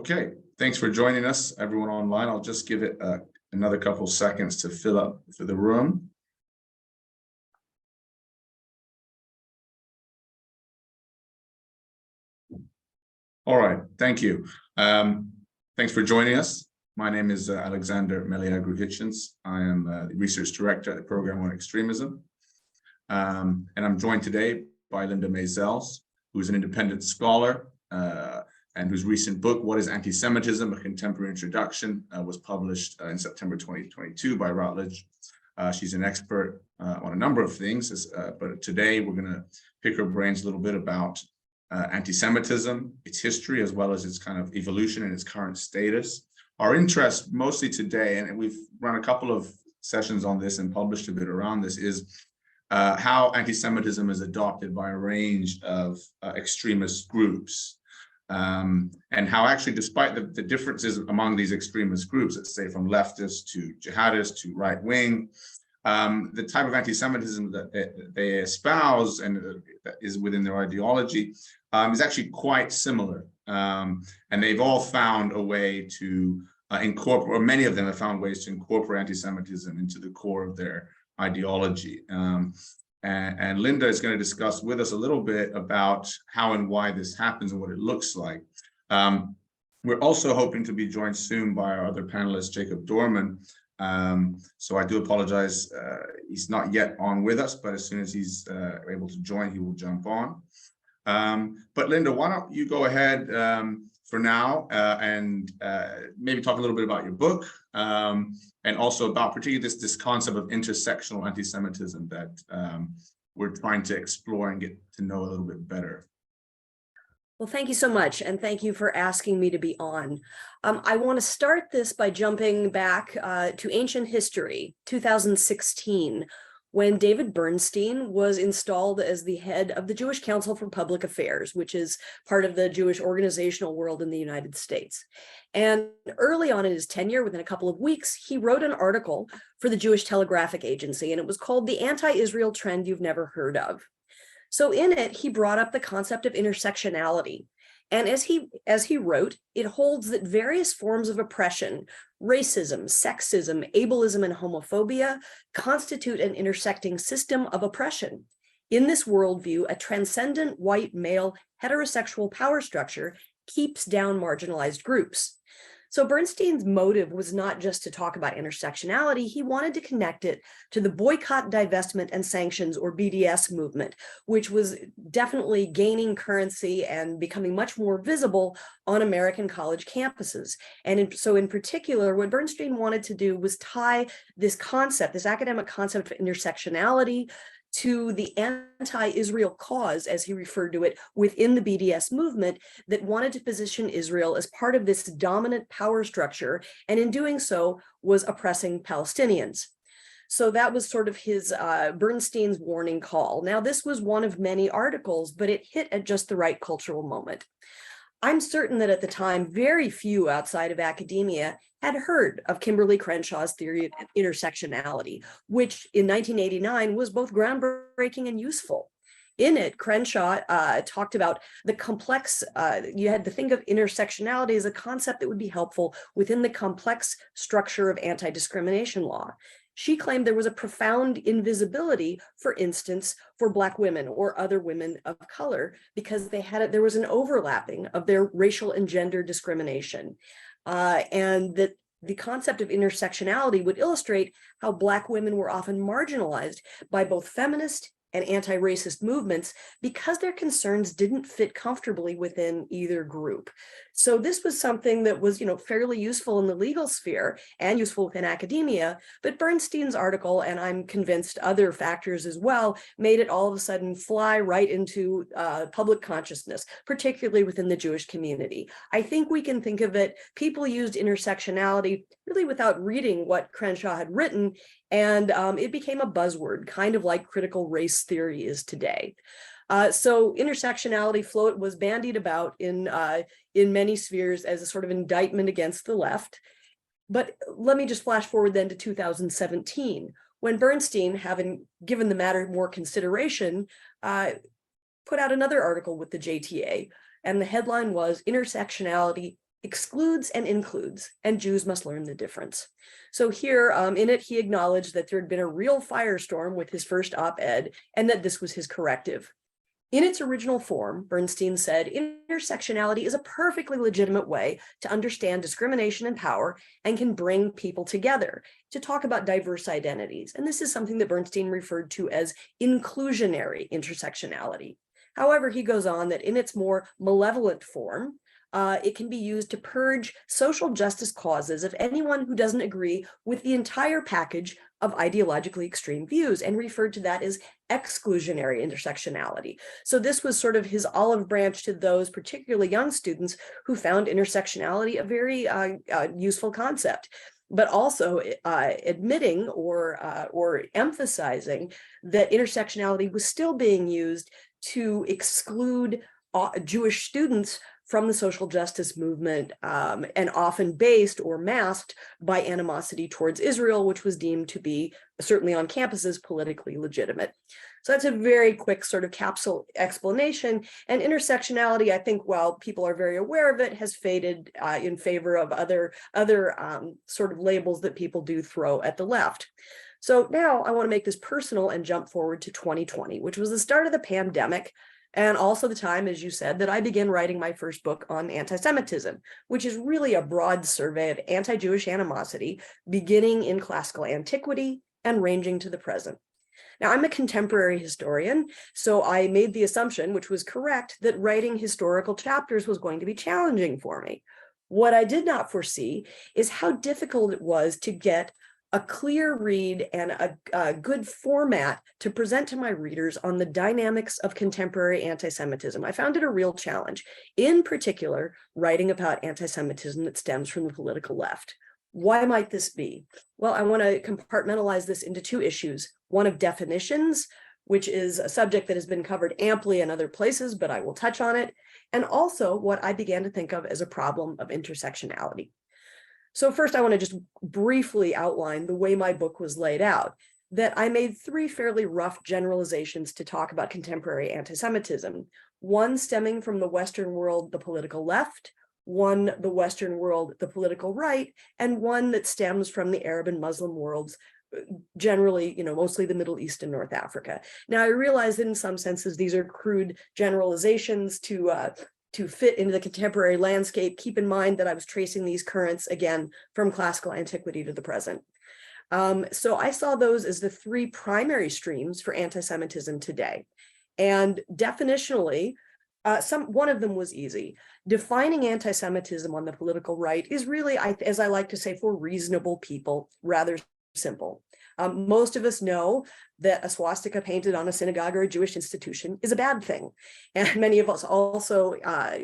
Okay, thanks for joining us, everyone online. I'll just give it another couple seconds to fill up for the room. All right, thank you. Thanks for joining us. My name is Alexander Meliagru-Hitchens. I am the research director at the program on extremism. And I'm joined today by Linda Maisels, who is an independent scholar and whose recent book, What is Antisemitism? A Contemporary Introduction, was published in September 2022 by Routledge. She's an expert on a number of things, but today we're going to pick her brains a little bit about anti-Semitism, its history, as well as its kind of evolution and its current status. Our interest mostly today, and we've run a couple of sessions on this and published a bit around this, is how anti-Semitism is adopted by a range of extremist groups. And how actually, despite the differences among these extremist groups, let's say from leftist to jihadist to right wing, the type of anti-Semitism that they espouse and that is within their ideology is actually quite similar. And they've all found a way to incorporate, or many of them have found ways to incorporate anti-Semitism into the core of their ideology. And Linda is going to discuss with us a little bit about how and why this happens and what it looks like. We're also hoping to be joined soon by our other panelist, Jacob Dorman. So I do apologize, he's not yet on with us, but as soon as he's able to join, he will jump on. But Linda, why don't you go ahead for now and maybe talk a little bit about your book, and also about particularly this concept of intersectional anti-Semitism that we're trying to explore and get to know a little bit better. Well, thank you so much, and thank you for asking me to be on. I want to start this by jumping back to ancient history, 2016, when David Bernstein was installed as the head of the Jewish Council for Public Affairs, which is part of the Jewish organizational world in the United States. And early on in his tenure, within a couple of weeks, he wrote an article for the Jewish Telegraphic Agency, and it was called The Anti-Israel Trend You've Never Heard of. So in it, he brought up the concept of intersectionality. And as he wrote, it holds that various forms of oppression, racism, sexism, ableism, and homophobia constitute an intersecting system of oppression. In this worldview, a transcendent white male heterosexual power structure keeps down marginalized groups. So Bernstein's motive was not just to talk about intersectionality, he wanted to connect it to the boycott, divestment, and sanctions, or BDS movement, which was definitely gaining currency and becoming much more visible on American college campuses. And so in particular, what Bernstein wanted to do was tie this concept, this academic concept of intersectionality, to the anti-Israel cause, as he referred to it, within the BDS movement that wanted to position Israel as part of this dominant power structure, and in doing so was oppressing Palestinians. So that was sort of his Bernstein's warning call. Now, this was one of many articles, but it hit at just the right cultural moment. I'm certain that at the time, very few outside of academia had heard of Kimberly Crenshaw's theory of intersectionality, which in 1989 was both groundbreaking and useful. In it, Crenshaw talked about the complex, you had to think of intersectionality as a concept that would be helpful within the complex structure of anti-discrimination law. She claimed there was a profound invisibility, for instance, for Black women or other women of color, because there was an overlapping of their racial and gender discrimination. And that the concept of intersectionality would illustrate how Black women were often marginalized by both feminist and anti-racist movements because their concerns didn't fit comfortably within either group. So this was something that was, fairly useful in the legal sphere and useful within academia, but Bernstein's article, and I'm convinced other factors as well, made it all of a sudden fly right into public consciousness, particularly within the Jewish community. I think we can think of it, people used intersectionality really without reading what Crenshaw had written, and it became a buzzword, kind of like critical race theory is today. So intersectionality was bandied about in many spheres as a sort of indictment against the left. But let me just flash forward then to 2017, when Bernstein, having given the matter more consideration, put out another article with the JTA, and the headline was "Intersectionality excludes and includes, and Jews must learn the difference. So here in it, he acknowledged that there had been a real firestorm with his first op-ed and that this was his corrective. In its original form, Bernstein said, intersectionality is a perfectly legitimate way to understand discrimination and power and can bring people together to talk about diverse identities. And this is something that Bernstein referred to as inclusionary intersectionality. However, he goes on that in its more malevolent form, it can be used to purge social justice causes of anyone who doesn't agree with the entire package of ideologically extreme views, and referred to that as exclusionary intersectionality. So this was sort of his olive branch to those particularly young students who found intersectionality a very useful concept, but also admitting or emphasizing that intersectionality was still being used to exclude Jewish students from the social justice movement, and often based or masked by animosity towards Israel, which was deemed to be, certainly on campuses, politically legitimate. So that's a very quick sort of capsule explanation. And intersectionality, I think, while people are very aware of it, has faded in favor of other sort of labels that people do throw at the left. So now I want to make this personal and jump forward to 2020, which was the start of the pandemic, and also the time, as you said, that I began writing my first book on anti-Semitism, which is really a broad survey of anti-Jewish animosity, beginning in classical antiquity and ranging to the present. Now, I'm a contemporary historian, so I made the assumption, which was correct, that writing historical chapters was going to be challenging for me. What I did not foresee is how difficult it was to get a clear read and a good format to present to my readers on the dynamics of contemporary anti-Semitism. I found it a real challenge, in particular, writing about anti-Semitism that stems from the political left. Why might this be? Well, I want to compartmentalize this into two issues. One of definitions, which is a subject that has been covered amply in other places, but I will touch on it, and also what I began to think of as a problem of intersectionality. So first, I want to just briefly outline the way my book was laid out, that I made three fairly rough generalizations to talk about contemporary anti-Semitism, one stemming from the Western world, the political left, one, the Western world, the political right, and one that stems from the Arab and Muslim worlds, generally, mostly the Middle East and North Africa. Now, I realize that in some senses, these are crude generalizations to fit into the contemporary landscape. Keep in mind that I was tracing these currents, again, from classical antiquity to the present. So I saw those as the three primary streams for anti-Semitism today. And definitionally, one of them was easy. Defining anti-Semitism on the political right is really, as I like to say, for reasonable people, rather simple. Most of us know that a swastika painted on a synagogue or a Jewish institution is a bad thing. And many of us also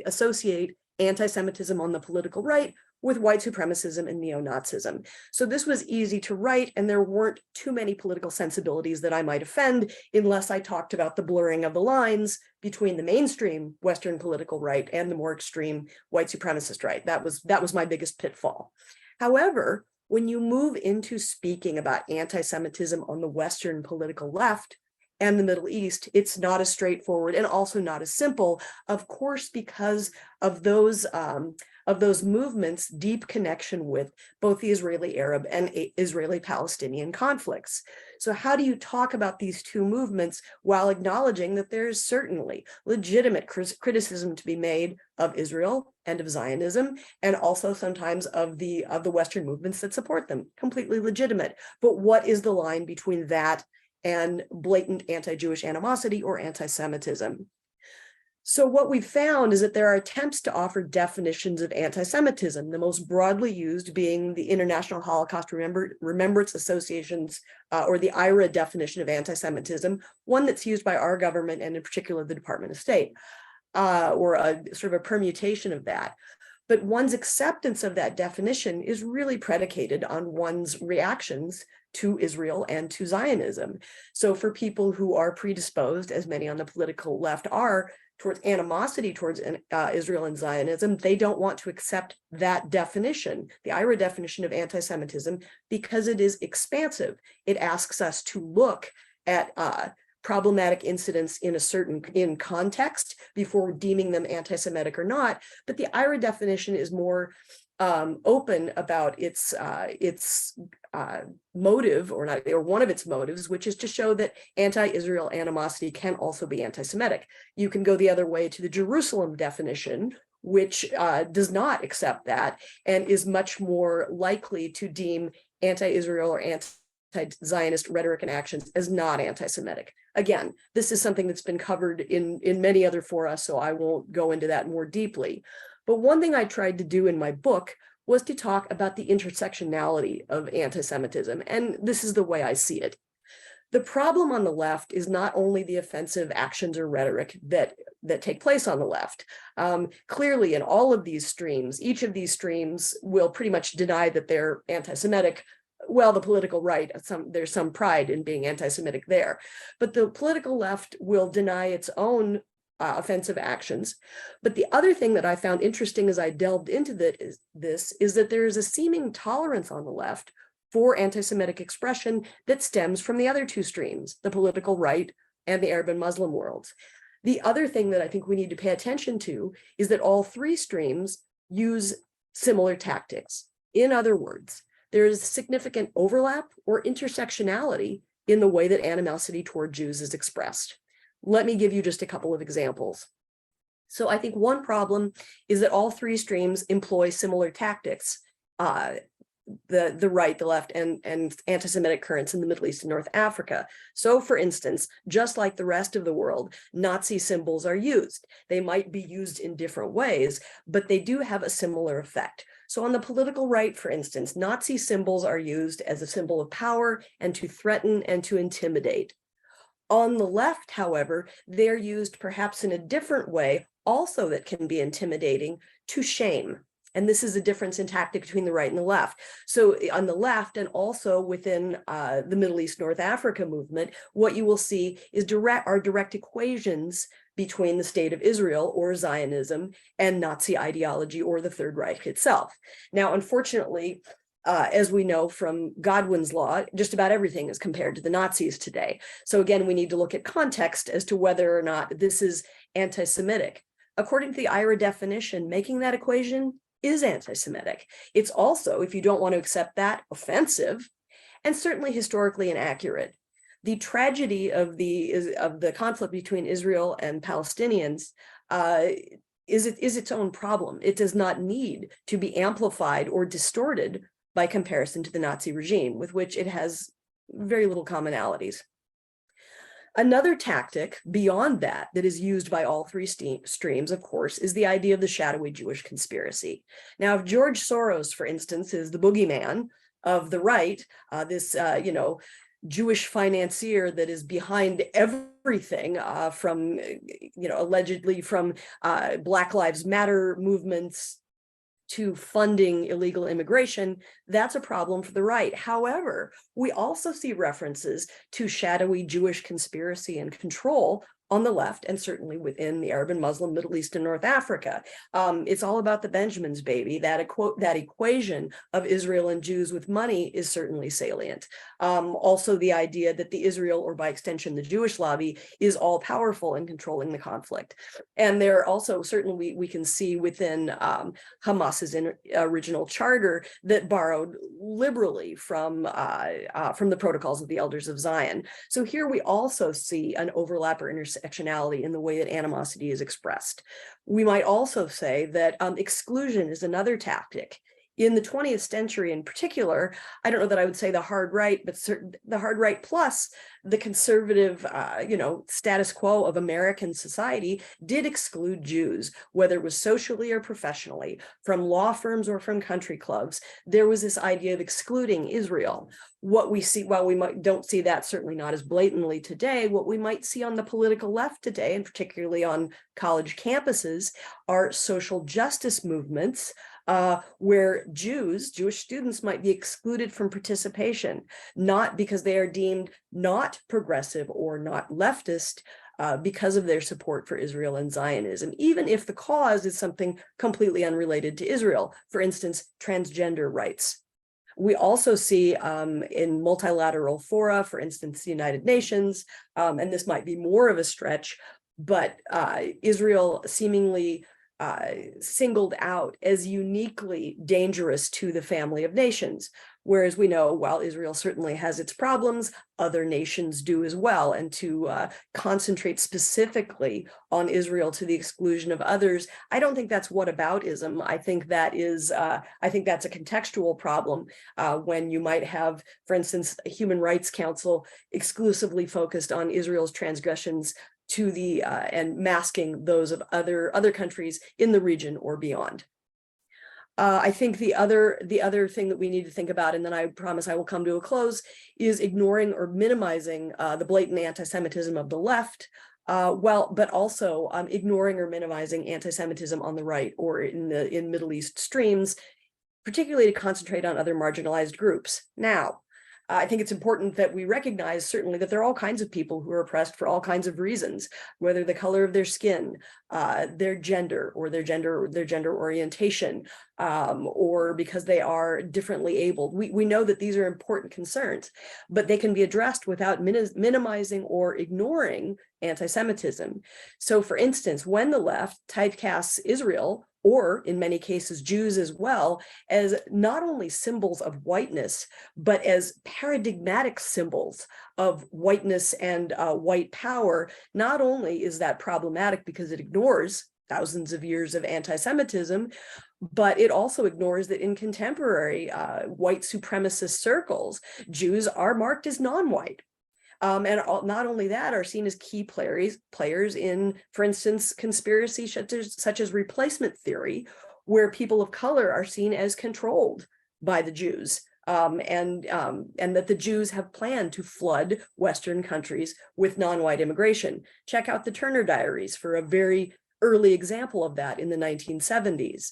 associate anti-Semitism on the political right with white supremacism and neo-Nazism. So this was easy to write, and there weren't too many political sensibilities that I might offend unless I talked about the blurring of the lines between the mainstream Western political right and the more extreme white supremacist right. That was my biggest pitfall. However, when you move into speaking about anti-Semitism on the Western political left and the Middle East, it's not as straightforward and also not as simple, of course, because of those movements' deep connection with both the Israeli Arab and Israeli Palestinian conflicts. So how do you talk about these two movements while acknowledging that there is certainly legitimate criticism to be made of Israel and of Zionism, and also sometimes of the Western movements that support them? Completely legitimate. But what is the line between that and blatant anti-Jewish animosity or anti-Semitism? So what we've found is that there are attempts to offer definitions of anti-Semitism, the most broadly used being the International Holocaust Remembrance Association's, or the IRA definition of anti-Semitism, one that's used by our government and in particular the Department of State, or a sort of a permutation of that. But one's acceptance of that definition is really predicated on one's reactions to Israel and to Zionism. So for people who are predisposed, as many on the political left are, towards animosity towards Israel and Zionism, they don't want to accept that definition, the IRA definition of anti-Semitism, because it is expansive. It asks us to look at problematic incidents in context before deeming them anti-Semitic or not. But the IRA definition is more open about its motive, or one of its motives, which is to show that anti-Israel animosity can also be anti-Semitic. You can go the other way to the Jerusalem definition, which does not accept that and is much more likely to deem anti-Israel or anti-Zionist rhetoric and actions as not anti-Semitic. Again, this is something that's been covered in many other fora, so I won't go into that more deeply. But one thing I tried to do in my book was to talk about the intersectionality of anti-Semitism, and this is the way I see it. The problem on the left is not only the offensive actions or rhetoric that take place on the left. Clearly, in all of these streams, each of these streams will pretty much deny that they're anti-Semitic. Well, the political right, there's some pride in being anti-Semitic there, but the political left will deny its own offensive actions. But the other thing that I found interesting as I delved into this is that there is a seeming tolerance on the left for anti-Semitic expression that stems from the other two streams, the political right and the Arab and Muslim worlds. The other thing that I think we need to pay attention to is that all three streams use similar tactics. In other words, there is significant overlap or intersectionality in the way that animosity toward Jews is expressed. Let me give you just a couple of examples. So I think one problem is that all three streams employ similar tactics, the right, the left, and anti-Semitic currents in the Middle East and North Africa. So for instance, just like the rest of the world, Nazi symbols are used. They might be used in different ways, but they do have a similar effect. So on the political right, for instance, Nazi symbols are used as a symbol of power and to threaten and to intimidate. On the left, however, they're used perhaps in a different way, also that can be intimidating, to shame. And this is a difference in tactic between the right and the left. So on the left, and also within the Middle East, North Africa movement, what you will see is direct equations between the state of Israel or Zionism and Nazi ideology or the Third Reich itself. Now, unfortunately, as we know from Godwin's law, just about everything is compared to the Nazis today. So again, we need to look at context as to whether or not this is anti-Semitic. According to the IRA definition, making that equation is anti-Semitic. It's also, if you don't want to accept that, offensive, and certainly historically inaccurate. The tragedy of the conflict between Israel and Palestinians is its own problem. It does not need to be amplified or distorted by comparison to the Nazi regime, with which it has very little commonalities. Another tactic beyond that is used by all three streams, of course, is the idea of the shadowy Jewish conspiracy. Now, if George Soros, for instance, is the boogeyman of the right, this Jewish financier that is behind everything from, allegedly from Black Lives Matter movements to funding illegal immigration, that's a problem for the right. However, we also see references to shadowy Jewish conspiracy and control on the left, and certainly within the Arab and Muslim Middle East and North Africa. It's all about the Benjamins, baby. That equation of Israel and Jews with money is certainly salient. Also the idea that the Israel, or by extension, the Jewish lobby, is all powerful in controlling the conflict. And there also, certainly we can see within Hamas's original charter that borrowed liberally from the protocols of the Elders of Zion. So here we also see an overlap or intersectionality in the way that animosity is expressed. We might also say that exclusion is another tactic. In the 20th century in particular, I don't know that I would say the hard right, but the hard right plus the conservative, status quo of American society did exclude Jews, whether it was socially or professionally, from law firms or from country clubs. There was this idea of excluding Israel. What we see, while we don't see that certainly not as blatantly today, what we might see on the political left today, and particularly on college campuses, are social justice movements where Jewish students might be excluded from participation, not because they are deemed not progressive or not leftist, because of their support for Israel and Zionism, even if the cause is something completely unrelated to Israel. For instance, transgender rights. We also see in multilateral fora, for instance, the United Nations, and this might be more of a stretch, but Israel seemingly singled out as uniquely dangerous to the family of nations. Whereas we know, while Israel certainly has its problems, other nations do as well. And to concentrate specifically on Israel to the exclusion of others, I don't think that's whataboutism. I think that is, I think that's a contextual problem when you might have, for instance, a Human Rights Council exclusively focused on Israel's transgressions to the and masking those of other countries in the region or beyond. I think the other thing that we need to think about, and then I promise I will come to a close, is ignoring or minimizing the blatant anti-Semitism of the left, but also ignoring or minimizing anti-Semitism on the right or in Middle East streams, particularly to concentrate on other marginalized groups. Now, I think it's important that we recognize certainly that there are all kinds of people who are oppressed for all kinds of reasons, whether the color of their skin, their gender orientation, or because they are differently abled. We know that these are important concerns, but they can be addressed without minimizing or ignoring anti-Semitism. So for instance, when the left typecasts Israel, or in many cases Jews as well, as not only symbols of whiteness, but as paradigmatic symbols of whiteness and white power, not only is that problematic because it ignores thousands of years of anti-Semitism, but it also ignores that in contemporary white supremacist circles, Jews are marked as non-white. And not only that, are seen as key players in, for instance, conspiracy such as replacement theory, where people of color are seen as controlled by the Jews, and that the Jews have planned to flood Western countries with non-white immigration. Check out the Turner Diaries for a very early example of that in the 1970s.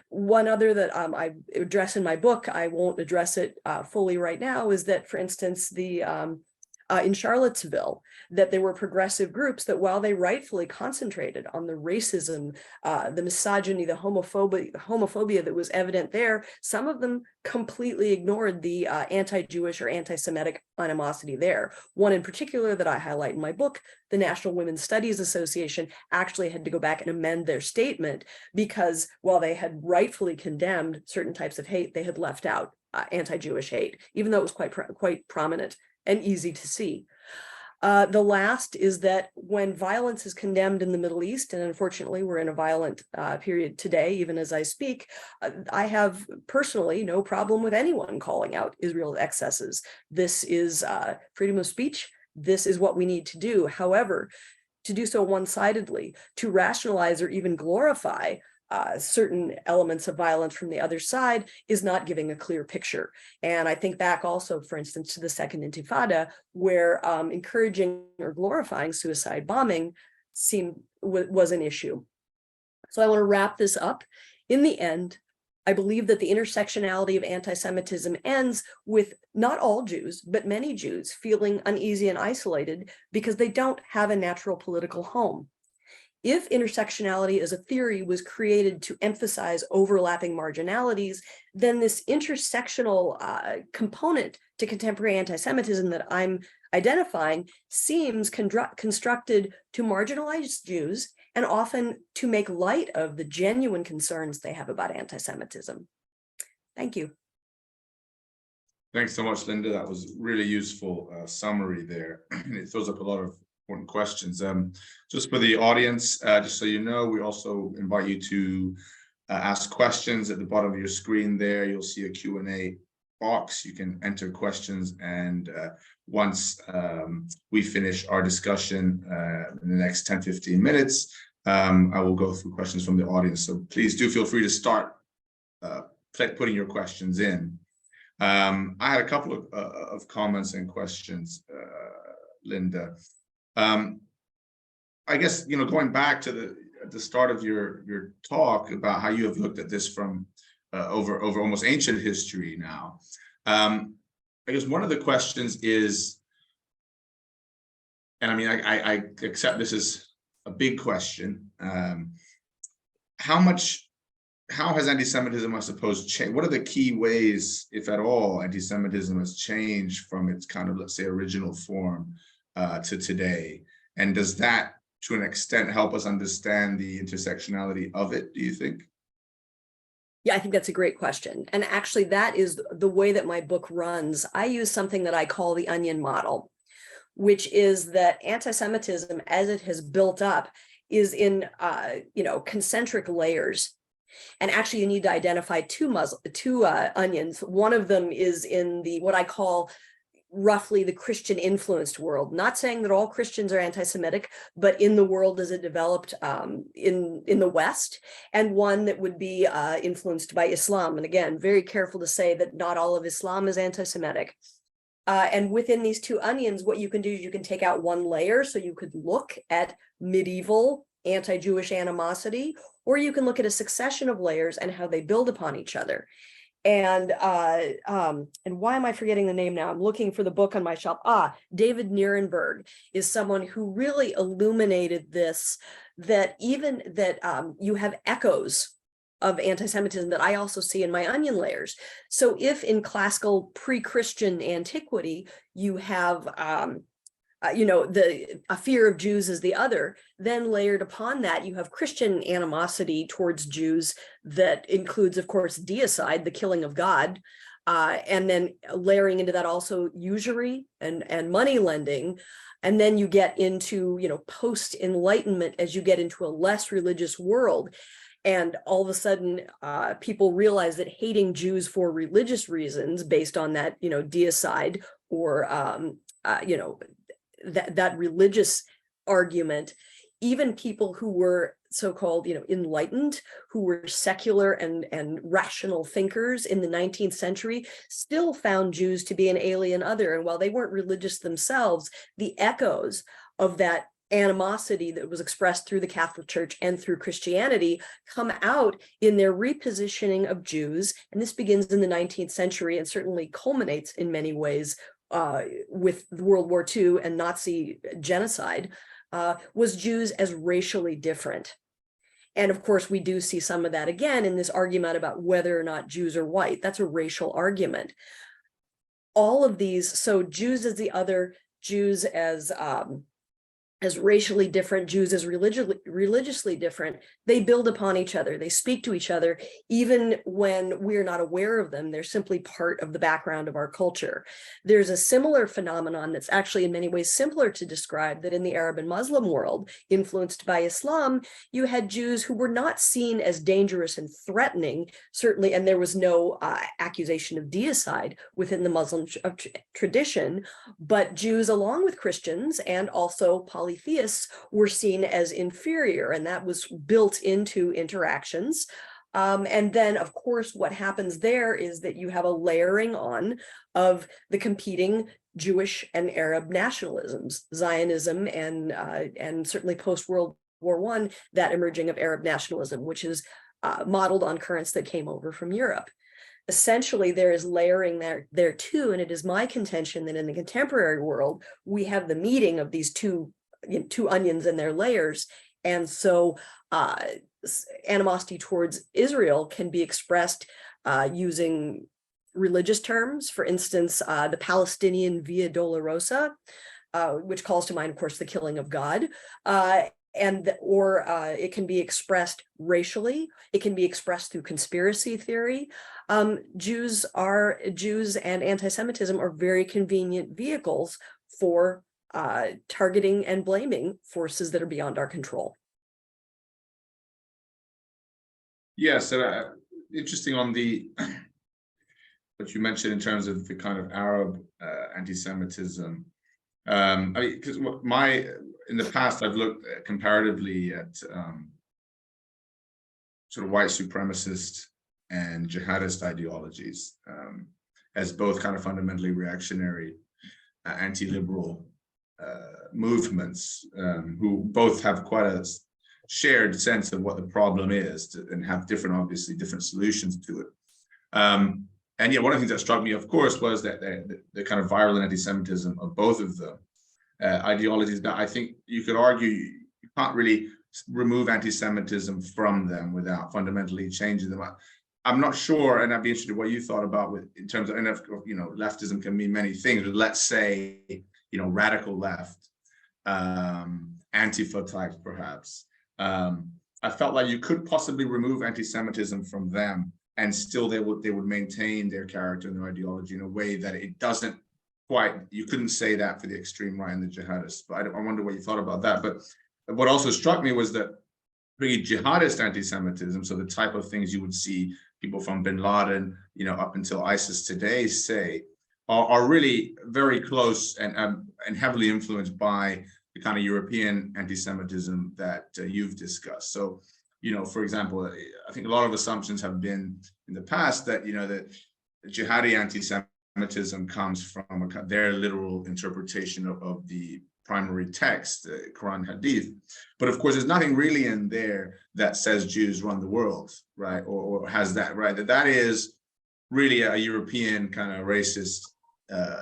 One other that I address in my book, I won't address it fully right now, is that, for instance, in Charlottesville, that there were progressive groups that, while they rightfully concentrated on the racism, the misogyny, the homophobia that was evident there, some of them completely ignored the anti-Jewish or anti-Semitic animosity there. One in particular that I highlight in my book, the National Women's Studies Association, actually had to go back and amend their statement because while they had rightfully condemned certain types of hate, they had left out anti-Jewish hate, even though it was quite prominent and easy to see. The last is that when violence is condemned in the Middle East, and unfortunately we're in a violent period today, even as I speak, I have personally no problem with anyone calling out Israel's excesses. This is freedom of speech. This is what we need to do. However, to do so one-sidedly, to rationalize or even glorify certain elements of violence from the other side is not giving a clear picture. And I think back also, for instance, to the Second Intifada, where encouraging or glorifying suicide bombing was an issue. So I want to wrap this up. In the end, I believe that the intersectionality of anti-Semitism ends with not all Jews, but many Jews feeling uneasy and isolated because they don't have a natural political home. If intersectionality as a theory was created to emphasize overlapping marginalities, then this intersectional component to contemporary anti-Semitism that I'm identifying seems constructed to marginalize Jews and often to make light of the genuine concerns they have about anti-Semitism. Thank you. Thanks so much, Linda. That was really useful summary there. It throws up a lot of important questions. Just for the audience, just so you know, we also invite you to ask questions at the bottom of your screen there. You'll see a Q&A box. You can enter questions, and once we finish our discussion in the next 10-15 minutes, I will go through questions from the audience. So please do feel free to start putting your questions in. I had a couple of comments and questions, Linda. I guess, going back to the start of your talk about how you have looked at this from over almost ancient history now. I guess one of the questions is, and I mean, I accept this is a big question. How much how has anti-Semitism, I suppose, changed? What are the key ways, if at all, anti-Semitism has changed from its kind of, let's say, original form to today? And does that, to an extent, help us understand the intersectionality of it, do you think? Yeah, I think that's a great question. And actually, that is the way that my book runs. I use something that I call the onion model, which is that anti-Semitism, as it has built up, is in concentric layers. And actually, you need to identify two onions. One of them is in the what I call roughly the Christian influenced world, not saying that all Christians are anti-Semitic, but in the world as it developed in the West, and one that would be influenced by Islam. And again, very careful to say that not all of Islam is anti-Semitic. And within these two onions, what you can do is you can take out one layer. So you could look at medieval anti-Jewish animosity, or you can look at a succession of layers and how they build upon each other. And why am I forgetting the name now? I'm looking for the book on my shelf. David Nierenberg is someone who really illuminated this, that even that you have echoes of anti-Semitism that I also see in my onion layers. So if in classical pre-Christian antiquity, you have a fear of Jews as the other, then layered upon that, you have Christian animosity towards Jews that includes, of course, deicide, the killing of God, and then layering into that also usury and money lending. And then you get into, post-Enlightenment as you get into a less religious world. And all of a sudden, people realize that hating Jews for religious reasons based on that, deicide or, that religious argument, even people who were so-called, enlightened, who were secular and rational thinkers in the 19th century, still found Jews to be an alien other. And while they weren't religious themselves, the echoes of that animosity that was expressed through the Catholic Church and through Christianity come out in their repositioning of Jews. And this begins in the 19th century and certainly culminates in many ways with World War II and Nazi genocide, was Jews as racially different. And of course, we do see some of that again in this argument about whether or not Jews are white. That's a racial argument. All of these, so Jews as the other, Jews as racially different, Jews as religiously different, they build upon each other. They speak to each other, even when we're not aware of them. They're simply part of the background of our culture. There's a similar phenomenon that's actually in many ways simpler to describe, that in the Arab and Muslim world, influenced by Islam, you had Jews who were not seen as dangerous and threatening, certainly, and there was no accusation of deicide within the Muslim tradition, but Jews, along with Christians and also polytheists, were seen as inferior, and that was built into interactions. And then, of course, what happens there is that you have a layering on of the competing Jewish and Arab nationalisms, Zionism, and certainly post-World War I, that emerging of Arab nationalism, which is modeled on currents that came over from Europe. Essentially, there is layering there too, and it is my contention that in the contemporary world, we have the meeting of these two onions and their layers. And so animosity towards Israel can be expressed using religious terms. For instance, the Palestinian Via Dolorosa, which calls to mind, of course, the killing of God. Or it can be expressed racially. It can be expressed through conspiracy theory. Jews and anti-Semitism are very convenient vehicles for targeting and blaming forces that are beyond our control. Yes, interesting on what you mentioned in terms of the kind of Arab anti-Semitism. I mean, because in the past I've looked comparatively at sort of white supremacist and jihadist ideologies as both kind of fundamentally reactionary, anti-liberal movements who both have quite a shared sense of what the problem is and have obviously different solutions to it. And yet one of the things that struck me, of course, was that the kind of viral anti-Semitism of both of the ideologies that I think you could argue you can't really remove anti-Semitism from them without fundamentally changing them. I'm not sure, and I'd be interested in what you thought about with in terms of, and leftism can mean many things, but let's say, radical left, Antifa types perhaps. I felt like you could possibly remove anti-Semitism from them, and still they would maintain their character and their ideology in a way that it doesn't quite. You couldn't say that for the extreme right and the jihadists. But I wonder what you thought about that. But what also struck me was that pretty jihadist anti-Semitism, so the type of things you would see people from bin Laden, up until ISIS today say, are really very close and heavily influenced by the kind of European anti-Semitism that you've discussed. So, for example, I think a lot of assumptions have been in the past that, that jihadi anti-Semitism comes from their literal interpretation of the primary text, the Quran Hadith. But of course, there's nothing really in there that says Jews run the world, right? Or has that, right? That is really a European kind of racist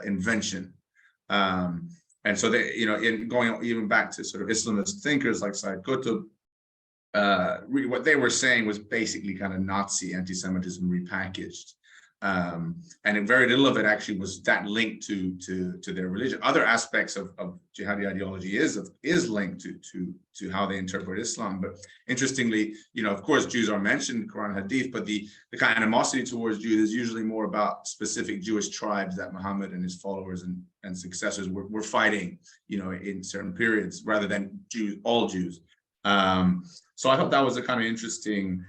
invention. And so they, in going even back to sort of Islamist thinkers like Said Qutb, really what they were saying was basically kind of Nazi anti-Semitism repackaged. And very little of it actually was that linked to their religion. Other aspects of jihadi ideology is linked to how they interpret Islam. But interestingly, of course, Jews are mentioned in Quran Hadith, but the kind of animosity towards Jews is usually more about specific Jewish tribes that Muhammad and his followers and successors were fighting, in certain periods, rather than Jews, all Jews. So I thought that was a kind of interesting.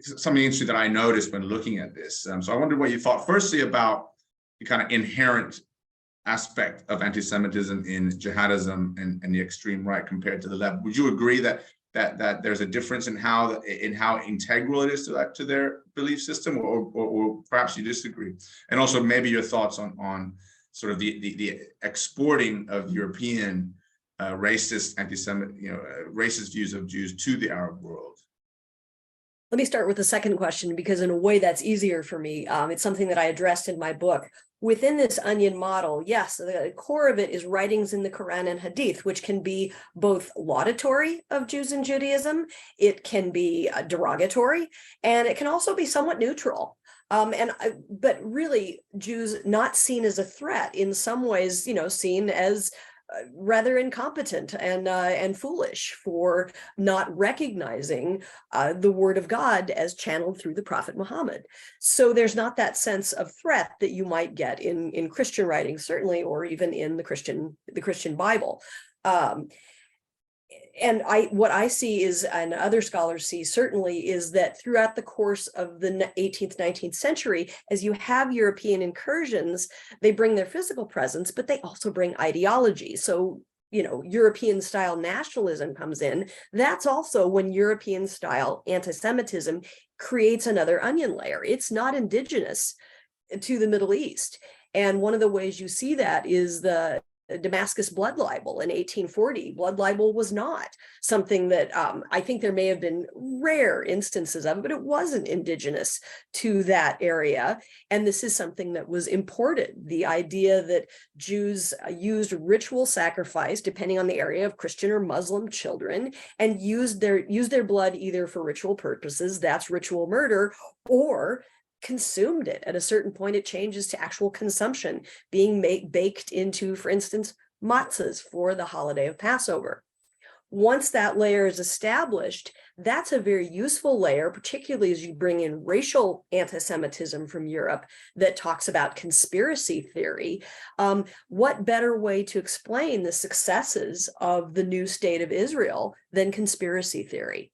Something interesting that I noticed when looking at this. So I wondered what you thought, firstly, about the kind of inherent aspect of anti-Semitism in jihadism and the extreme right compared to the left. Would you agree that there's a difference in how integral it is to their belief system, or perhaps you disagree? And also maybe your thoughts on sort of the exporting of European racist anti-Semit, racist views of Jews to the Arab world. Let me start with the second question, because in a way that's easier for me. It's something that I addressed in my book. Within this onion model, yes, the core of it is writings in the Quran and Hadith, which can be both laudatory of Jews and Judaism, it can be derogatory, and it can also be somewhat neutral. But really, Jews not seen as a threat, in some ways, seen as rather incompetent and foolish for not recognizing the word of God as channeled through the Prophet Muhammad. So there's not that sense of threat that you might get in Christian writings, certainly, or even in the Christian Bible. And what I see is, and other scholars see certainly, is that throughout the course of the 18th, 19th century, as you have European incursions, they bring their physical presence, but they also bring ideology. So, European style nationalism comes in. That's also when European style anti-Semitism creates another onion layer. It's not indigenous to the Middle East. And one of the ways you see that is the Damascus blood libel in 1840. Blood libel was not something that I think there may have been rare instances of, but it wasn't indigenous to that area. And this is something that was imported. The idea that Jews used ritual sacrifice, depending on the area, of Christian or Muslim children, and used their blood either for ritual purposes, that's ritual murder, or consumed it. At a certain point, it changes to actual consumption, being baked into, for instance, matzahs for the holiday of Passover. Once that layer is established, that's a very useful layer, particularly as you bring in racial anti-Semitism from Europe that talks about conspiracy theory. What better way to explain the successes of the new state of Israel than conspiracy theory?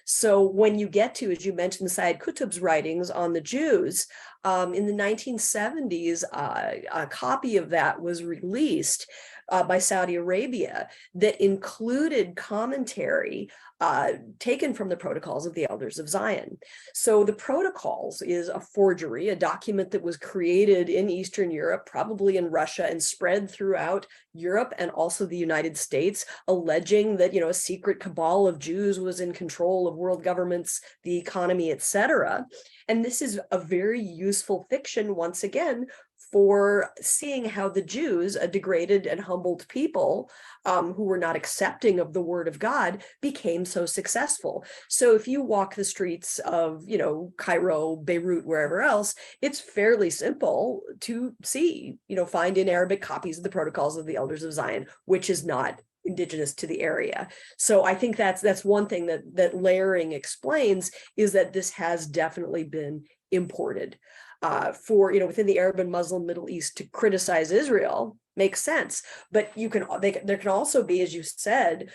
So when you get to, as you mentioned, Said Qutb's writings on the Jews, in the 1970s, a copy of that was released by Saudi Arabia that included commentary taken from the Protocols of the Elders of Zion. So the Protocols is a forgery, a document that was created in Eastern Europe, probably in Russia, and spread throughout Europe and also the United States, alleging that, a secret cabal of Jews was in control of world governments, the economy, etc. And this is a very useful fiction, once again, for seeing how the Jews, a degraded and humbled people who were not accepting of the word of God, became so successful. So if you walk the streets of, Cairo, Beirut, wherever else, it's fairly simple to see, find in Arabic copies of the Protocols of the Elders of Zion, which is not indigenous to the area. So I think that's one thing that layering explains, is that this has definitely been imported. Within the Arab and Muslim Middle East, to criticize Israel makes sense, but there can also be, as you said,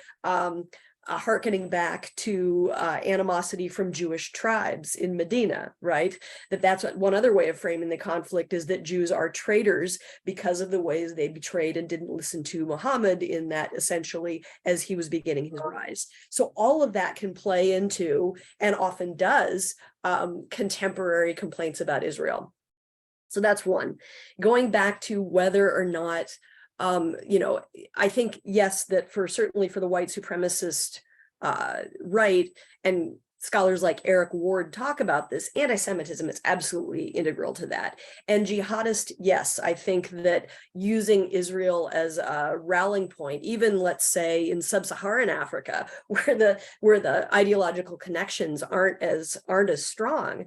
hearkening back to animosity from Jewish tribes in Medina, right? That's one other way of framing the conflict, is that Jews are traitors because of the ways they betrayed and didn't listen to Muhammad in that, essentially, as he was beginning his rise. So all of that can play into, and often does, contemporary complaints about Israel. So that's one. Going back to whether or not, I think, yes, that certainly for the white supremacist right, and scholars like Eric Ward talk about this, anti-Semitism is absolutely integral to that. And jihadist, yes, I think that using Israel as a rallying point, even let's say in sub-Saharan Africa, where the ideological connections aren't as strong,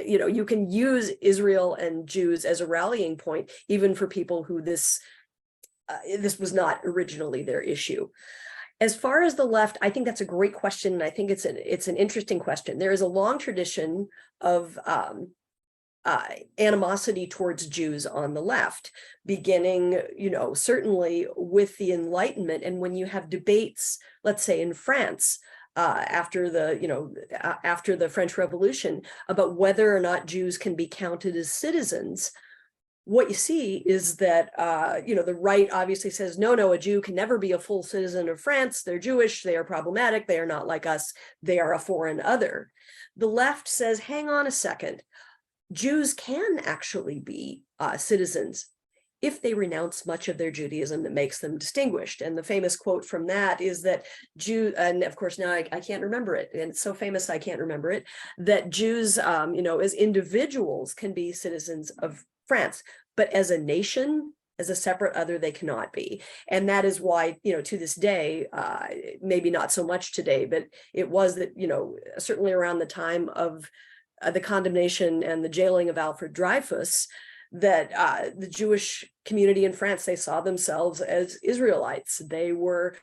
you can use Israel and Jews as a rallying point, even for people who this was not originally their issue. As far as the left, I think that's a great question, and I think it's an interesting question. There is a long tradition of animosity towards Jews on the left, beginning, certainly with the Enlightenment, and when you have debates, let's say in France, after the French Revolution, about whether or not Jews can be counted as citizens. What you see is that, the right obviously says, no, a Jew can never be a full citizen of France. They're Jewish. They are problematic. They are not like us. They are a foreign other. The left says, hang on a second. Jews can actually be citizens if they renounce much of their Judaism that makes them distinguished. And the famous quote from that is that and of course now I can't remember it, and it's so famous I can't remember it, that Jews, as individuals can be citizens of France, but as a nation, as a separate other, they cannot be. And that is why, to this day, maybe not so much today, but it was that, certainly around the time of the condemnation and the jailing of Alfred Dreyfus, that the Jewish community in France, they saw themselves as Israelites. They were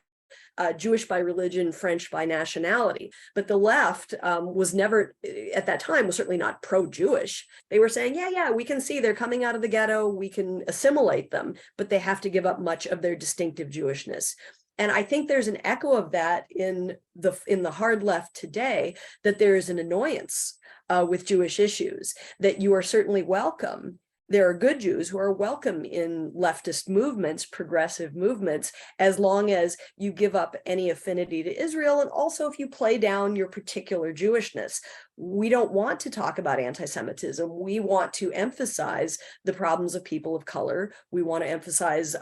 Jewish by religion, French by nationality. But the left was never, at that time, was certainly not pro-Jewish. They were saying, yeah, we can see they're coming out of the ghetto, we can assimilate them, but they have to give up much of their distinctive Jewishness. And I think there's an echo of that in the hard left today, that there is an annoyance with Jewish issues, that you are certainly welcome. There are good Jews who are welcome in leftist movements, progressive movements, as long as you give up any affinity to Israel, and also if you play down your particular Jewishness. We don't want to talk about anti-Semitism. We want to emphasize the problems of people of color. We want to emphasize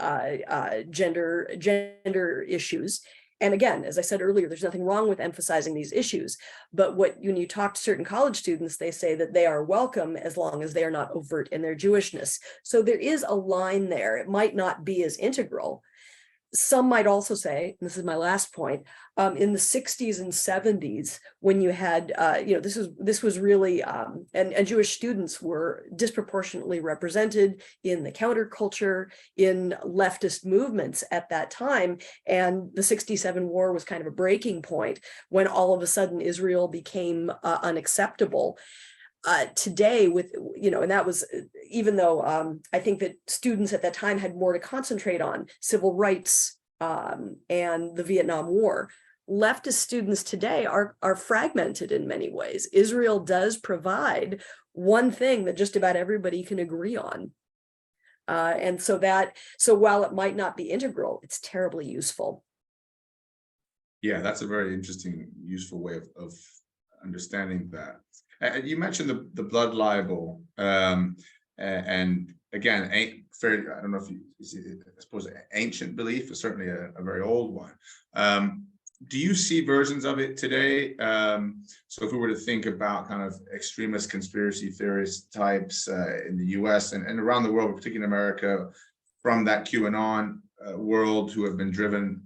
gender issues. And again, as I said earlier, there's nothing wrong with emphasizing these issues. But when you talk to certain college students, they say that they are welcome as long as they are not overt in their Jewishness. So there is a line there. It might not be as integral. Some might also say, and this is my last point, in the 60s and 70s, when you had, this was really, and Jewish students were disproportionately represented in the counterculture, in leftist movements at that time. And the 67 war was kind of a breaking point when all of a sudden Israel became unacceptable. Today, with and that was, even though I think that students at that time had more to concentrate on, civil rights and the Vietnam War, leftist students today are fragmented in many ways. Israel does provide one thing that just about everybody can agree on, and so while it might not be integral, it's terribly useful. Yeah, that's a very interesting, useful way of understanding that. You mentioned the blood libel, and again, I don't know if I suppose ancient belief is certainly a very old one. do you see versions of it today? So if we were to think about kind of extremist conspiracy theorist types in the US and around the world, particularly in America, from that QAnon world, who have been driven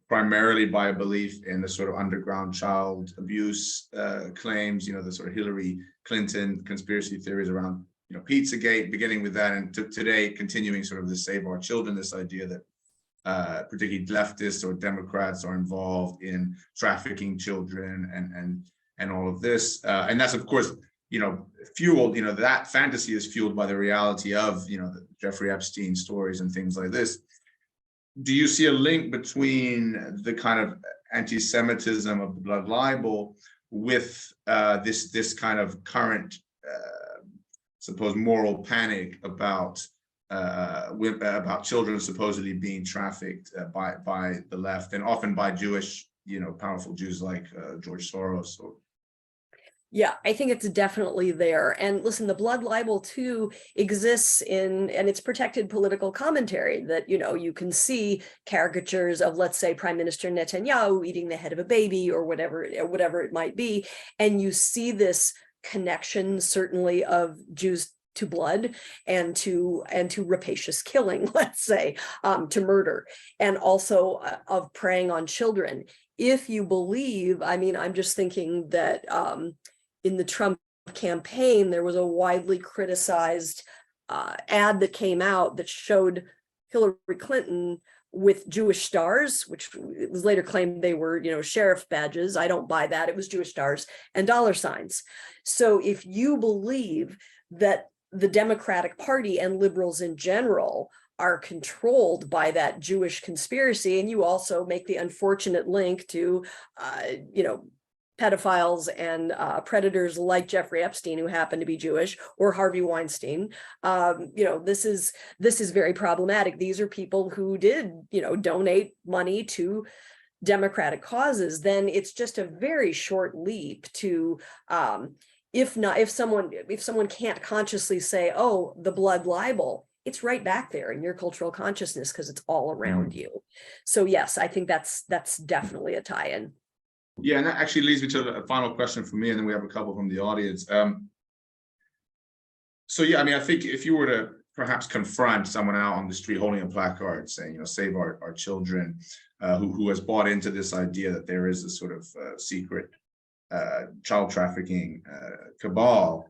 primarily by a belief in the sort of underground child abuse claims, the sort of Hillary Clinton conspiracy theories around, Pizzagate, beginning with that, and today continuing sort of the Save Our Children, this idea that particularly leftists or Democrats are involved in trafficking children and all of this. And that's, of course, fueled, that fantasy is fueled by the reality of, the Jeffrey Epstein stories and things like this. Do you see a link between the kind of anti-Semitism of the blood libel with this kind of current, suppose, moral panic about children supposedly being trafficked by the left, and often by Jewish, powerful Jews like George Soros? Yeah, I think it's definitely there. And listen, the blood libel too exists and it's protected political commentary that, you can see caricatures of, let's say, Prime Minister Netanyahu eating the head of a baby or whatever it might be. And you see this connection, certainly, of Jews to blood and to rapacious killing, let's say, to murder, and also of preying on children. If you believe, I'm just thinking that in the Trump campaign, there was a widely criticized ad that came out that showed Hillary Clinton with Jewish stars, which it was later claimed they were, sheriff badges. I don't buy that. It was Jewish stars and dollar signs. So if you believe that the Democratic Party and liberals in general are controlled by that Jewish conspiracy, and you also make the unfortunate link to, pedophiles and predators like Jeffrey Epstein, who happened to be Jewish, or Harvey Weinstein. This is very problematic. These are people who did, donate money to democratic causes. Then it's just a very short leap to, if someone can't consciously say, oh, the blood libel, it's right back there in your cultural consciousness because it's all around you. So yes, I think that's definitely a tie-in. Yeah, and that actually leads me to a final question for me, and then we have a couple from the audience. So yeah, I think if you were to perhaps confront someone out on the street holding a placard saying, save our children, who has bought into this idea that there is a sort of secret child trafficking cabal,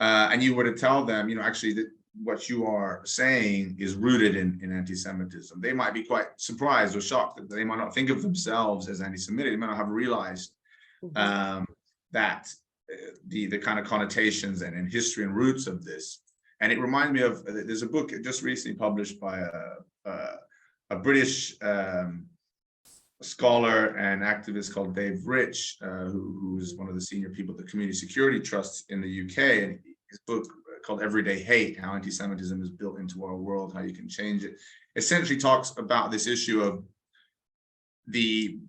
and you were to tell them, actually, that what you are saying is rooted in anti-Semitism, they might be quite surprised or shocked that they might not think of themselves as anti-Semitic. They might not have realized that the kind of connotations and history and roots of this. And it reminded me of, there's a book just recently published by a British scholar and activist called Dave Rich, who's one of the senior people at the Community Security Trust in the UK. And his book called Everyday Hate, How Anti-Semitism is Built into Our World, How You Can Change It, essentially talks about this issue of the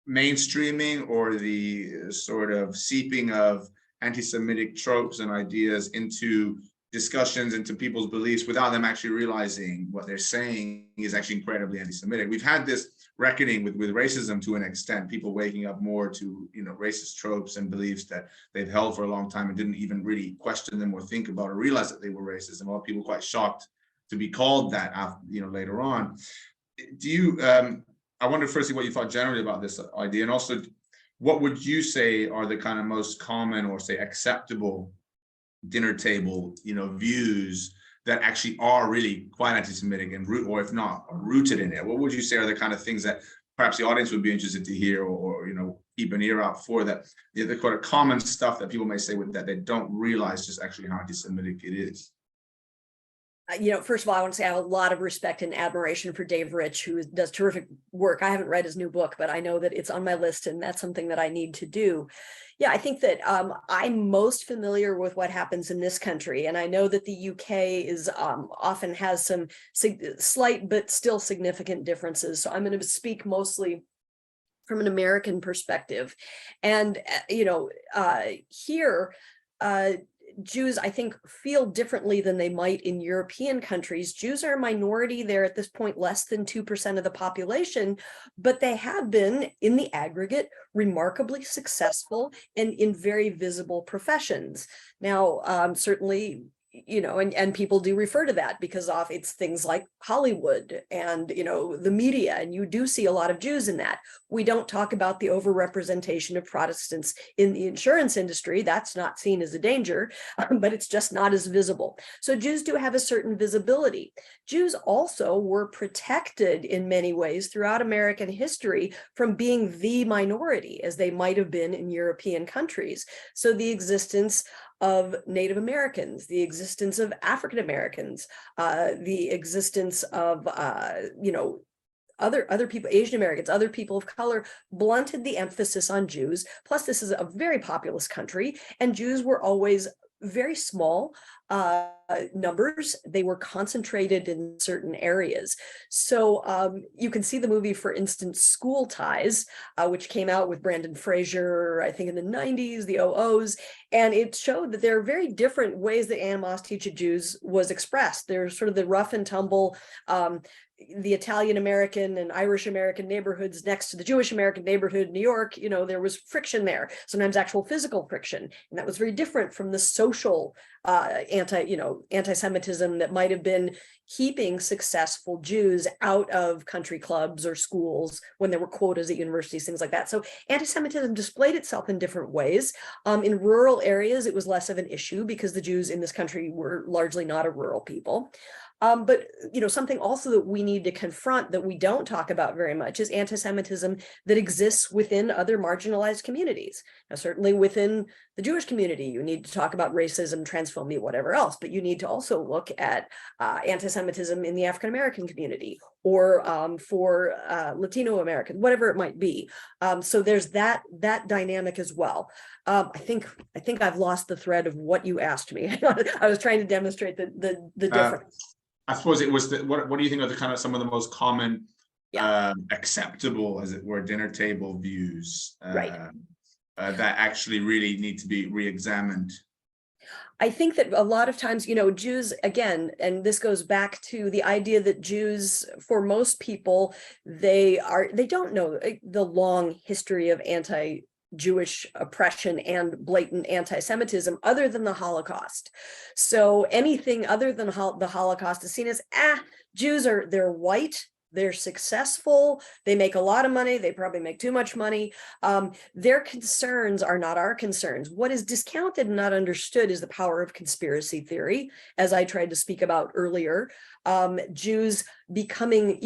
mainstreaming or the sort of seeping of anti-Semitic tropes and ideas into discussions, into people's beliefs, without them actually realizing what they're saying is actually incredibly anti-Semitic. We've had this reckoning with racism to an extent, people waking up more to racist tropes and beliefs that they've held for a long time and didn't even really question them or think about or realize that they were racist, and a lot of people quite shocked to be called that after, later on. Do you I wonder firstly what you thought generally about this idea, and also what would you say are the kind of most common or say acceptable dinner table views that actually are really quite anti-Semitic and or if not, are rooted in it? What would you say are the kind of things that perhaps the audience would be interested to hear, or keep an ear out for, that the kind of common stuff that people may say with that they don't realize just actually how anti-Semitic it is? First of all, I want to say I have a lot of respect and admiration for Dave Rich, who does terrific work. I haven't read his new book, but I know that it's on my list, and that's something that I need to do. Yeah, I think that I'm most familiar with what happens in this country, and I know that the UK is often has some slight but still significant differences. So I'm going to speak mostly from an American perspective, and here. Jews, I think, feel differently than they might in European countries. Jews are a minority. They're at this point less than 2% of the population, but they have been, in the aggregate, remarkably successful and in very visible professions. Now, certainly, and people do refer to that because it's things like Hollywood and, the media, and you do see a lot of Jews in that. We don't talk about the overrepresentation of Protestants in the insurance industry. That's not seen as a danger, but it's just not as visible. So Jews do have a certain visibility. Jews also were protected in many ways throughout American history from being the minority, as they might have been in European countries. So the existence of Native Americans, the existence of African Americans, the existence of other people, Asian Americans, other people of color, blunted the emphasis on Jews. Plus, this is a very populous country, and Jews were always very small numbers. They were concentrated in certain areas. So you can see the movie, for instance, School Ties, which came out with Brandon Fraser, I think in the 90s, the OOs, and it showed that there are very different ways that animosity to Jews was expressed. There's sort of the rough and tumble, the Italian American and Irish American neighborhoods next to the Jewish American neighborhood in New York, there was friction there, sometimes actual physical friction. And that was very different from the social anti-Semitism that might have been keeping successful Jews out of country clubs or schools when there were quotas at universities, things like that. So anti-Semitism displayed itself in different ways. In rural areas, it was less of an issue because the Jews in this country were largely not a rural people. But something also that we need to confront that we don't talk about very much is anti-Semitism that exists within other marginalized communities. Now, certainly within the Jewish community, you need to talk about racism, transphobia, whatever else, but you need to also look at anti-Semitism in the African American community or for Latino American, whatever it might be. So there's that dynamic as well. I think I've lost the thread of what you asked me. I was trying to demonstrate the difference. I suppose it was what do you think are the kind of some of the most common, acceptable, as it were, dinner table views that actually really need to be re-examined? I think that a lot of times, Jews, again, and this goes back to the idea that Jews, for most people, they don't know the long history of anti-Jewish oppression and blatant anti-Semitism other than the Holocaust. So anything other than the Holocaust is seen as, Jews they're white, they're successful, they make a lot of money, they probably make too much money. Their concerns are not our concerns. What is discounted and not understood is the power of conspiracy theory, as I tried to speak about earlier. Jews becoming,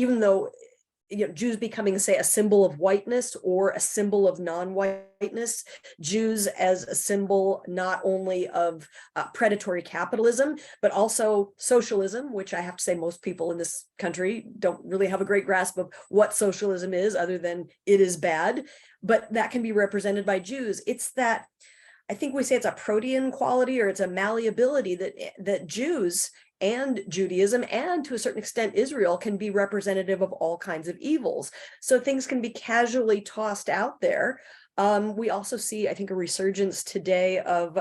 Jews becoming, say, a symbol of whiteness or a symbol of non-whiteness, Jews as a symbol not only of predatory capitalism, but also socialism, which I have to say most people in this country don't really have a great grasp of what socialism is, other than it is bad, but that can be represented by Jews. It's that, I think we say it's a protean quality, or it's a malleability that Jews and Judaism, and to a certain extent Israel, can be representative of all kinds of evils. So things can be casually tossed out there. We also see, I think, a resurgence today of,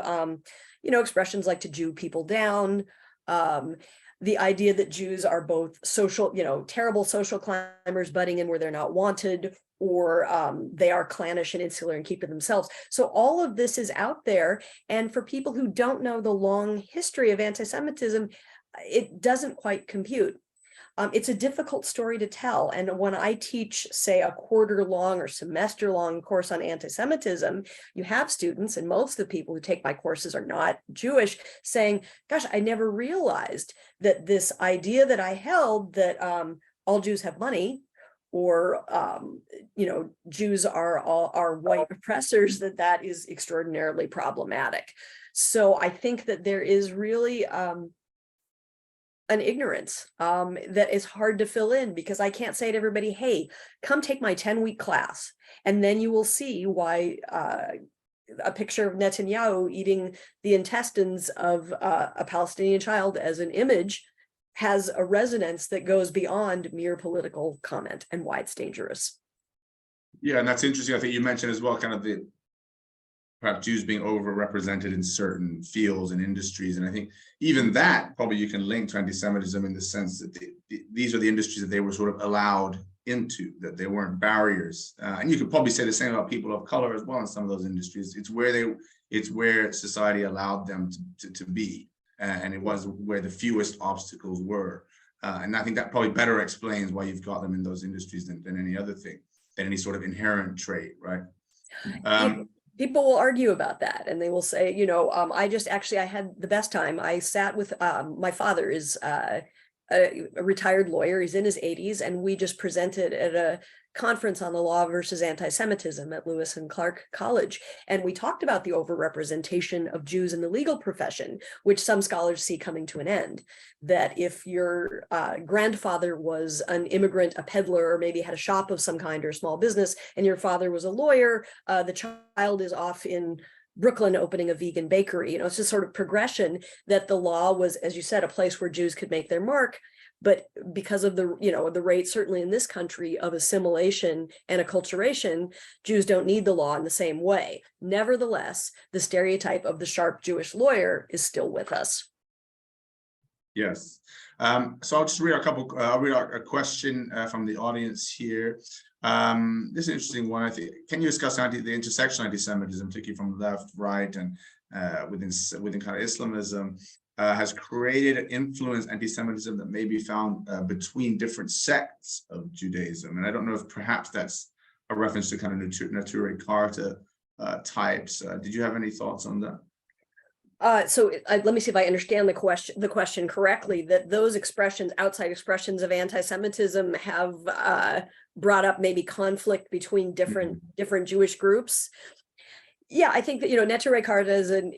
expressions like to Jew people down, the idea that Jews are both social, terrible social climbers butting in where they're not wanted, or they are clannish and insular and keep to themselves. So all of this is out there. And for people who don't know the long history of anti-Semitism, it doesn't quite compute. It's a difficult story to tell. And when I teach, say, a quarter-long or semester-long course on anti-Semitism, you have students, and most of the people who take my courses are not Jewish, saying, gosh, I never realized that this idea that I held that all Jews have money, or Jews are white oppressors, that is extraordinarily problematic. So I think that there is really an ignorance that is hard to fill in, because I can't say to everybody, hey, come take my 10-week class, and then you will see why a picture of Netanyahu eating the intestines of a Palestinian child as an image has a resonance that goes beyond mere political comment, and why it's dangerous. Yeah, and that's interesting. I think you mentioned as well kind of perhaps Jews being overrepresented in certain fields and industries. And I think even that probably you can link to anti-Semitism in the sense that these are the industries that they were sort of allowed into, that they weren't barriers. And you could probably say the same about people of color as well in some of those industries. It's where society allowed them to be. And it was where the fewest obstacles were. And I think that probably better explains why you've got them in those industries than any other thing, than any sort of inherent trait, right? People will argue about that, and they will say, I had the best time. I sat with my father is a retired lawyer. He's in his 80s, and we just presented at a conference on the law versus anti-Semitism at Lewis and Clark College. And we talked about the overrepresentation of Jews in the legal profession, which some scholars see coming to an end. That if your grandfather was an immigrant, a peddler, or maybe had a shop of some kind or a small business, and your father was a lawyer, the child is off in Brooklyn opening a vegan bakery. It's just sort of progression that the law was, as you said, a place where Jews could make their mark. But because of the rate, certainly in this country, of assimilation and acculturation, Jews don't need the law in the same way. Nevertheless, the stereotype of the sharp Jewish lawyer is still with us. Yes. So I'll just read I'll read a question from the audience here. This is an interesting one. I think, can you discuss the intersectional anti-Semitism, particularly from left, right, and within kind of Islamism, has created and influenced anti-Semitism that may be found between different sects of Judaism? And I don't know if perhaps that's a reference to kind of Nature Carta types. Did you have any thoughts on that? Let me see if I understand the question correctly, that those expressions, outside expressions of anti-Semitism, have brought up maybe conflict between different Jewish groups. Yeah, I think that Neturei Karta is an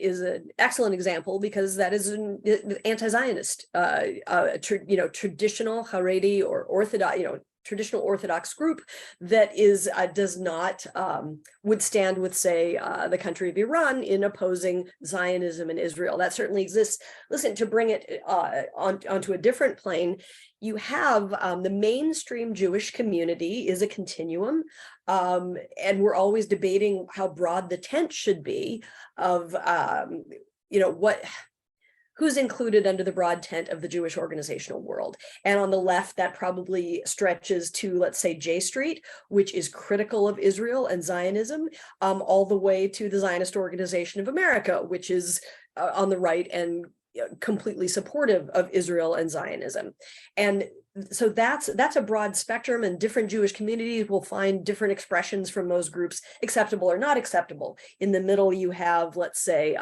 excellent example, because that is an anti-Zionist, traditional Haredi or Orthodox, traditional Orthodox group that does not would with, say, the country of Iran in opposing Zionism in Israel. That certainly exists. Listen, to bring it onto a different plane, you have the mainstream Jewish community is a continuum, and we're always debating how broad the tent should be of who's included under the broad tent of the Jewish organizational world. And on the left, that probably stretches to, let's say, J Street, which is critical of Israel and Zionism, all the way to the Zionist Organization of America, which is on the right and completely supportive of Israel and Zionism. And so that's a broad spectrum, and different Jewish communities will find different expressions from those groups acceptable or not acceptable. In the middle, you have, let's say,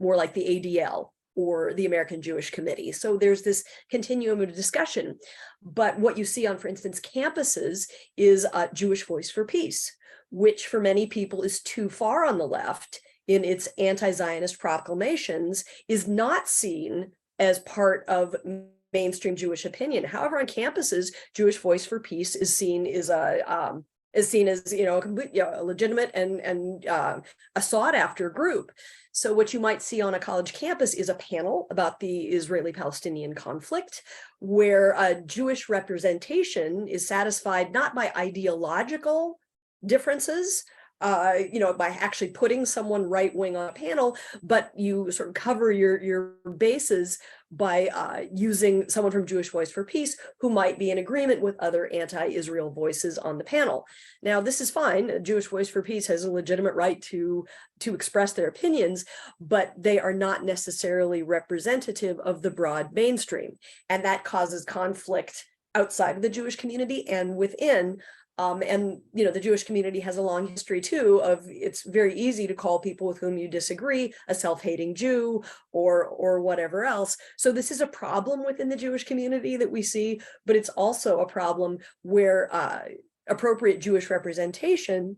more like the ADL, or the American Jewish Committee. So there's this continuum of discussion. But what you see on, for instance, campuses is Jewish Voice for Peace, which for many people is too far on the left in its anti-Zionist proclamations, is not seen as part of mainstream Jewish opinion. However, on campuses, Jewish Voice for Peace is seen as a legitimate and a sought-after group. So what you might see on a college campus is a panel about the Israeli-Palestinian conflict, where Jewish representation is satisfied not by ideological differences, by actually putting someone right-wing on a panel, but you sort of cover your bases by using someone from Jewish Voice for Peace who might be in agreement with other anti-Israel voices on the panel. Now, this is fine. Jewish Voice for Peace has a legitimate right to express their opinions, but they are not necessarily representative of the broad mainstream. And that causes conflict outside of the Jewish community and within. The Jewish community has a long history too of, it's very easy to call people with whom you disagree a self-hating Jew or whatever else. So this is a problem within the Jewish community that we see, but it's also a problem where appropriate Jewish representation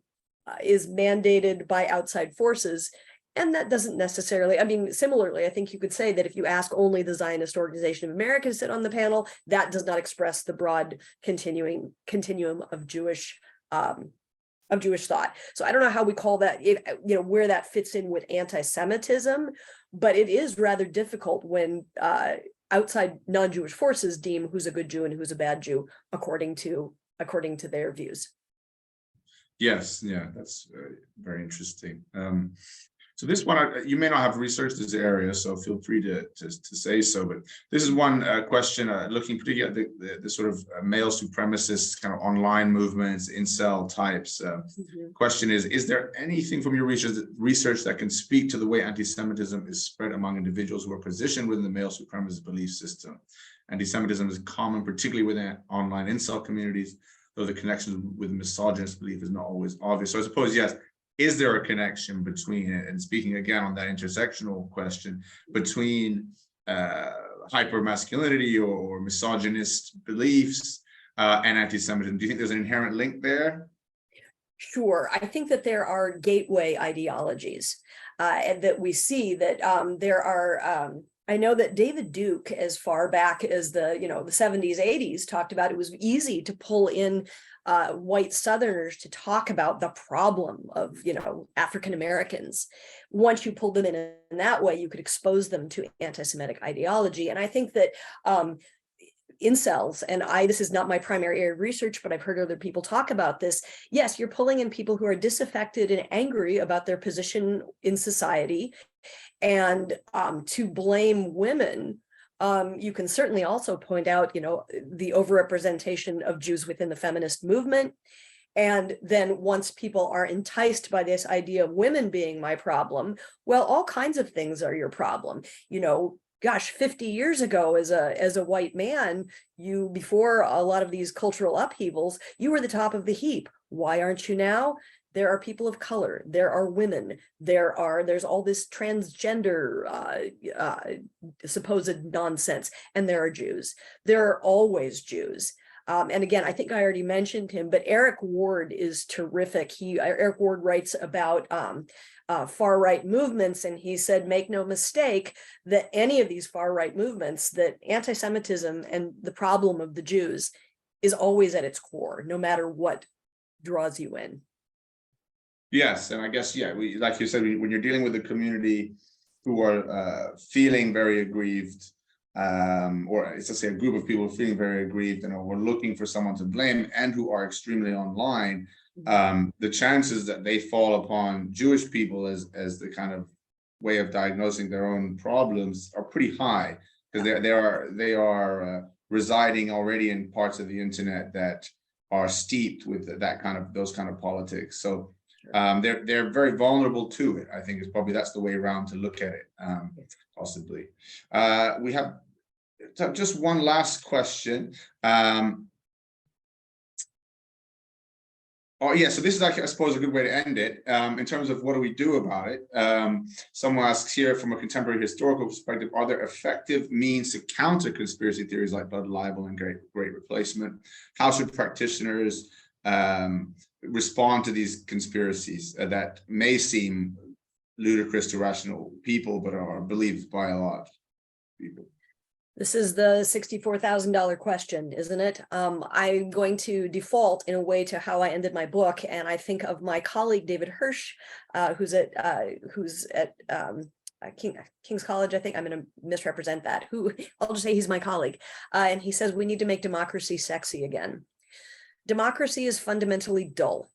is mandated by outside forces. And that doesn't necessarily, similarly, I think you could say that if you ask only the Zionist Organization of America to sit on the panel, that does not express the broad continuum of Jewish thought. So I don't know how we call that, where that fits in with anti-Semitism, but it is rather difficult when outside non-Jewish forces deem who's a good Jew and who's a bad Jew according to their views. Yes, yeah, that's very interesting. So this one, you may not have researched this area, so feel free to say so. But this is one question looking particularly at the sort of male supremacist kind of online movements, incel types. Question is there anything from your research that can speak to the way anti-Semitism is spread among individuals who are positioned within the male supremacist belief system? Anti-Semitism is common, particularly within online incel communities, though the connection with misogynist belief is not always obvious. So I suppose, yes, is there a connection between it? And speaking again on that intersectional question, between hypermasculinity or misogynist beliefs and anti-Semitism? Do you think there's an inherent link there? Sure. I think that there are gateway ideologies and that we see that there are, I know that David Duke, as far back as the 70s, 80s, talked about it was easy to pull in white Southerners to talk about the problem of, African Americans. Once you pulled them in that way, you could expose them to anti-Semitic ideology. And I think that incels, and this is not my primary area of research, but I've heard other people talk about this. Yes, you're pulling in people who are disaffected and angry about their position in society. And to blame women, you can certainly also point out, the overrepresentation of Jews within the feminist movement. And then once people are enticed by this idea of women being my problem, well, all kinds of things are your problem. Gosh, 50 years ago, as a white man, before a lot of these cultural upheavals, you were the top of the heap. Why aren't you now? There are people of color, there are women, there's all this transgender supposed nonsense, and there are Jews. There are always Jews. And again, I think I already mentioned him, but Eric Ward is terrific. Eric Ward writes about far-right movements, and he said, make no mistake that any of these far-right movements, that anti-Semitism and the problem of the Jews is always at its core, no matter what draws you in. Yes, and I guess, yeah, like you said, when you're dealing with a community who are feeling very aggrieved, or it's to say a group of people feeling very aggrieved and we're looking for someone to blame and who are extremely online, the chances that they fall upon Jewish people as the kind of way of diagnosing their own problems are pretty high, because they are residing already in parts of the internet that are steeped with those kind of politics. So they're very vulnerable to it. I think that's the way around to look at it, possibly. We have just one last question. So this is actually, I suppose, a good way to end it. In terms of what do we do about it? Someone asks here, from a contemporary historical perspective, are there effective means to counter conspiracy theories like blood libel and great replacement? How should practitioners respond to these conspiracies that may seem ludicrous to rational people, but are believed by a lot of people? This is the $64,000 question, isn't it? I'm going to default in a way to how I ended my book, and I think of my colleague David Hirsch, who's at King's College. I think I'm going to misrepresent that. I'll just say he's my colleague, and he says we need to make democracy sexy again. Democracy is fundamentally dull.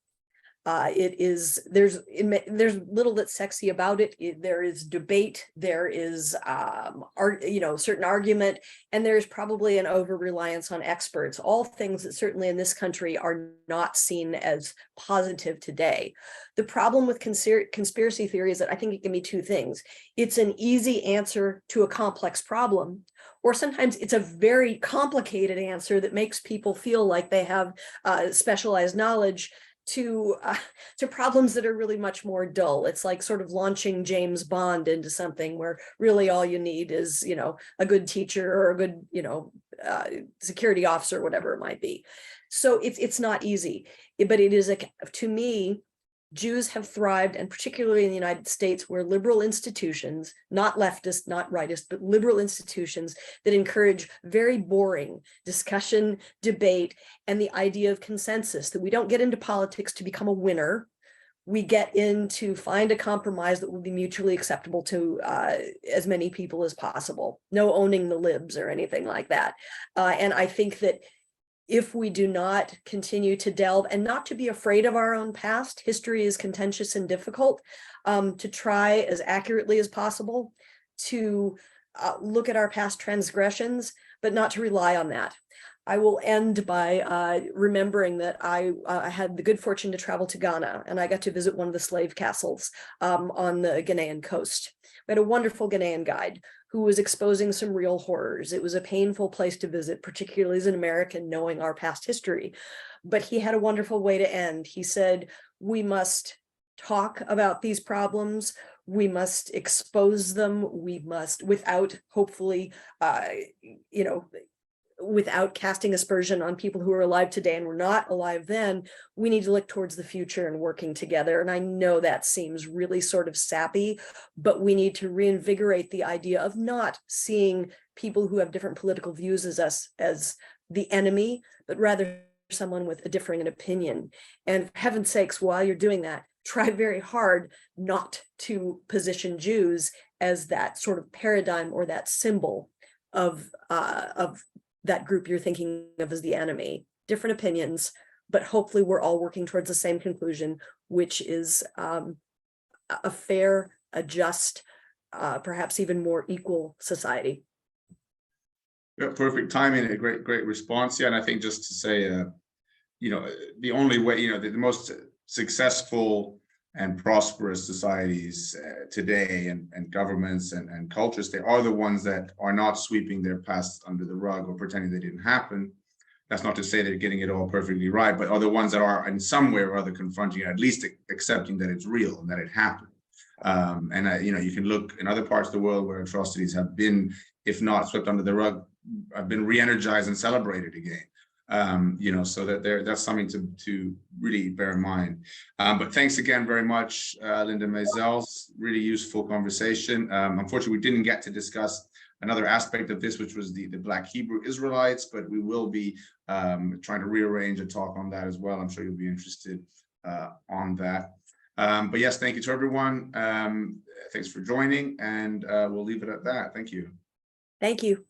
There's little that's sexy about it. There is debate, there is certain argument, and there's probably an over-reliance on experts, all things that certainly in this country are not seen as positive today. The problem with conspiracy theory is that I think it can be two things. It's an easy answer to a complex problem, or sometimes it's a very complicated answer that makes people feel like they have specialized knowledge to problems that are really much more dull. It's like sort of launching James Bond into something where really all you need is, a good teacher or a good, security officer, whatever it might be. So it's not easy, but it is, to me, Jews have thrived, and particularly in the United States, where liberal institutions, not leftist, not rightist, but liberal institutions that encourage very boring discussion, debate, and the idea of consensus, that we don't get into politics to become a winner. We get in to find a compromise that will be mutually acceptable to as many people as possible. No owning the libs or anything like that. And I think that if we do not continue to delve and not to be afraid of our own past, history is contentious and difficult, to try as accurately as possible to look at our past transgressions, but not to rely on that. I will end by remembering that I had the good fortune to travel to Ghana, and I got to visit one of the slave castles on the Ghanaian coast. We had a wonderful Ghanaian guide who was exposing some real horrors. It was a painful place to visit, particularly as an American, knowing our past history. But he had a wonderful way to end. He said, we must talk about these problems. We must expose them. We must, without hopefully, without casting aspersion on people who are alive today and were not alive then, we need to look towards the future and working together. And I know that seems really sort of sappy, but we need to reinvigorate the idea of not seeing people who have different political views as us as the enemy, but rather someone with a differing opinion. And for heaven's sakes, while you're doing that, try very hard not to position Jews as that sort of paradigm or that symbol of that group you're thinking of as the enemy. Different opinions, but hopefully we're all working towards the same conclusion, which is a fair, a just, perhaps even more equal society. Yeah, perfect timing, a great response. Yeah, and I think just to say, the only way, the most successful and prosperous societies today and governments and cultures, they are the ones that are not sweeping their past under the rug or pretending they didn't happen. That's not to say they're getting it all perfectly right, but are the ones that are in some way or other confronting it, at least accepting that it's real and that it happened. You can look in other parts of the world where atrocities have been, if not swept under the rug, have been re-energized and celebrated again. So that's something to really bear in mind. But thanks again very much, Linda Maisels. Really useful conversation. Unfortunately, we didn't get to discuss another aspect of this, which was the Black Hebrew Israelites, but we will be trying to rearrange a talk on that as well. I'm sure you'll be interested on that. But yes, thank you to everyone. Thanks for joining, and we'll leave it at that. Thank you. Thank you.